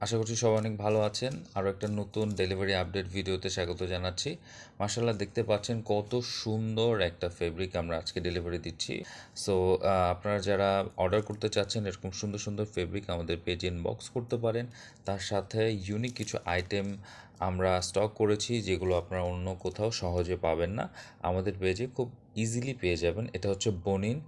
আশা করছি সবাই অনেক ভালো আছেন। আরও একটা নতুন ডেলিভারি আপডেট ভিডিওতে স্বাগত জানাচ্ছি। মাশাআল্লাহ দেখতে পাচ্ছেন কত সুন্দর একটা ফেব্রিক আমরা আজকে ডেলিভারি দিচ্ছি। সো আপনারা যারা অর্ডার করতে চাচ্ছেন এরকম সুন্দর সুন্দর ফেব্রিক আমাদের পেজে ইনবক্স করতে পারেন। তার সাথে ইউনিক কিছু আইটেম আমরা স্টক করেছি যেগুলো আপনারা অন্য কোথাও সহজে পাবেন না। আমাদের পেজে খুব ইজিলি পেয়ে যাবেন। এটা হচ্ছে বনিন।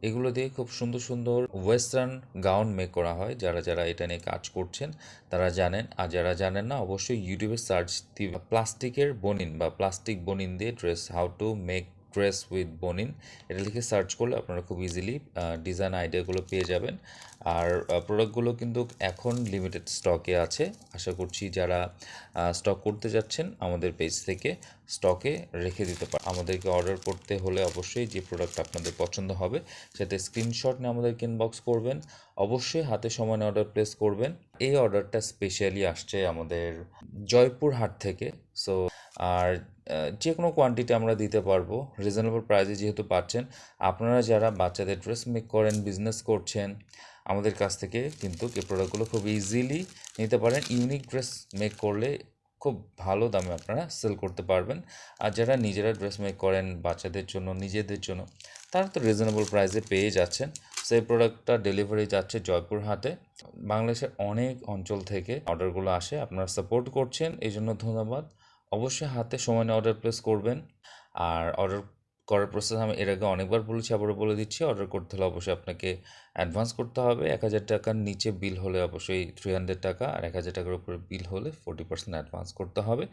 এগুলো দিয়ে খুব সুন্দর সুন্দর ওয়েস্টার্ন গাউন মেক করা হয়। যারা এটা নিয়ে কাজ করছেন তারা জানেন, আর যারা জানেন না অবশ্যই ইউটিউবে সার্চ দিবে প্লাস্টিকের বনিন বা প্লাস্টিক বনিন দিয়ে dress, how to make dress with বনিন, এটা লিখে সার্চ করলে আপনারা খুব ইজিলি ডিজাইন আইডিয়াগুলো পেয়ে যাবেন। আর প্রোডাক্টগুলো কিন্তু এখন লিমিটেড স্টকে আছে। আশা করছি যারা স্টক করতে যাচ্ছেন আমাদের পেজ থেকে স্টকে রেখে দিতে পারেন। আমাদেরকে অর্ডার করতে হলে অবশ্যই যে প্রোডাক্ট আপনাদের পছন্দ হবে সেটা স্ক্রিনশট নিয়ে আমাদেরকে ইনবক্স করবেন। অবশ্যই হাতে সময় নিয়ে অর্ডার প্লেস করবেন। এই অর্ডারটা স্পেশালি আসছে আমাদের জয়পুরহাট থেকে। সো আর যে কোনো কোয়ান্টিটি আমরা দিতে পারবো রিজনেবল প্রাইসে যেহেতু পাচ্ছেন। আপনারা যারা বাচ্চাদের ড্রেস মেক করেন, বিজনেস করছেন, আমাদের কাছ থেকে কিন্তু এই প্রোডাক্টগুলো খুব ইজিলি নিতে পারেন। ইউনিক ড্রেস মেক করলে খুব ভালো দামে আপনারা সেল করতে পারবেন। আর যারা নিজেরা ড্রেস মেক করেন বাচ্চাদের জন্য, নিজেদের জন্য, তারা তো রিজনেবল প্রাইসে পেয়ে যাচ্ছেন। সেই প্রোডাক্টটা ডেলিভারি যাচ্ছে জয়পুরহাটে। বাংলাদেশের অনেক অঞ্চল থেকে অর্ডারগুলো আসে, আপনারা সাপোর্ট করছেন এই জন্য ধন্যবাদ। অবশ্যই হাতে সময় নিয়ে অর্ডার প্লেস করবেন। আর অর্ডার করার প্রসেস আমি এর আগে অনেকবার বলেছি, আবারও বলে দিচ্ছি। অর্ডার করতে হলে অবশ্যই আপনাকে অ্যাডভান্স করতে হবে। ১,০০০ টাকার নিচে বিল হলে অবশ্যই 300 টাকা, আর ১,০০০ টাকার উপরে বিল হলে 40% অ্যাডভান্স করতে হবে।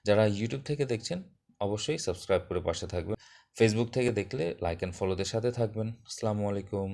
যারা ইউটিউব থেকে দেখছেন অবশ্যই সাবস্ক্রাইব করে পাশে থাকবেন। ফেসবুক থেকে দেখলে লাইক অ্যান্ড ফলোদের সাথে থাকবেন। আসসালামু আলাইকুম।